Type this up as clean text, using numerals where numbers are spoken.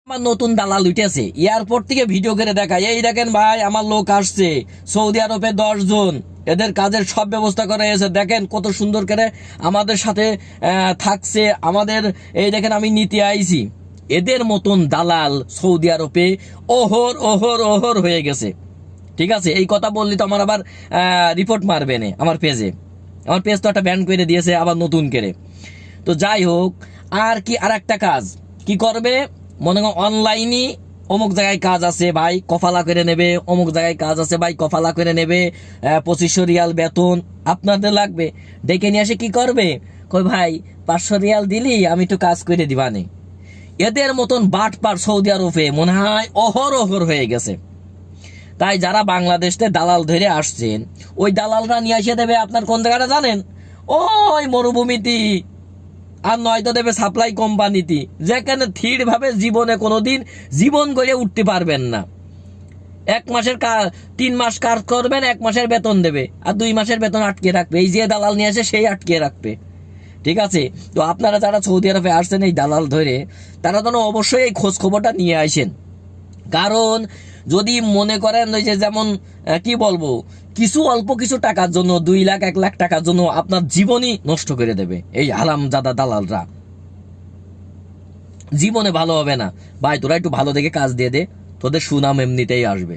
আমার নতুন দালাল উঠেছে, এয়ারপোর্ট থেকে ভিডিও করে দেখায়, এই দেখেন ভাই আমার লোক আসছে সৌদি আরবে 10 জন, এদের কাজের সব ব্যবস্থা করা হয়েছে, দেখেন কত সুন্দর করে আমাদের সাথে থাকছে, আমাদের এই দেখেন আমি নিতে আইছি। এদের মতন দালাল সৌদি আরবে ওহর ওহর ওহর হয়ে গেছে। ঠিক আছে, এই কথা বললি তো আমার আবার রিপোর্ট মারবে না আমার পেজে। আমার পেজ তো একটা ব্যান করে দিয়েছে আবার নতুন করে। তো যাই হোক, আর কি আর একটা কাজ কি করবে, মনে করেন অনলাইনে অমুক জায়গায় কাজ আছে ভাই কফালা করে নেবে, অমুক জায়গায় কাজ আছে ভাই কফালা করে নেবে, 2500 রিয়াল বেতন আপনাদের লাগবে, ডেকে নিয়ে আসে কি করবে, কই ভাই 500 রিয়াল দিলি আমি তো কাজ করে দিবানে। এদের মতন বাটপার সৌদি আরবে মনে হয় অহর অহর হয়ে গেছে। তাই যারা বাংলাদেশে দালাল ধরে আসছেন, ওই দালালরা নিয়ে এসে দেবে আপনার কোন জায়গাটা জানেন, ওই মরুভূমিতে, আর নয়তো দেবে সাপ্লাই কোম্পানিতে, যেখানে থির ভাবে জীবনে কোনোদিন জীবন গড়ে উঠতে পারবেন না। 1 মাসের 3 মাস কাজ করবেন, 1 মাসের বেতন দেবে, আর 2 মাসের বেতন আটকে রাখবে, এই যে দালাল নিয়ে আসে সেই আটকে রাখবে। ঠিক আছে, তো আপনারা যারা সৌদি আরবে আসছেন এই দালাল ধরে, তারা যেন অবশ্যই এই খোঁজ খবরটা নিয়ে আসেন। কারণ যদি মনে করেন ওই যে যেমন কি বলবো, কিছু অল্প কিছু টাকার জন্য 2 লাখ 1 লাখ টাকার জন্য আপনার জীবনই নষ্ট করে দেবে এই হারামজাদা দালালরা, জীবনে ভালো হবে না। ভাই তোরা একটু ভালো দেখে কাজ দিয়ে দে, তোদের সুনাম এমনিতেই আসবে।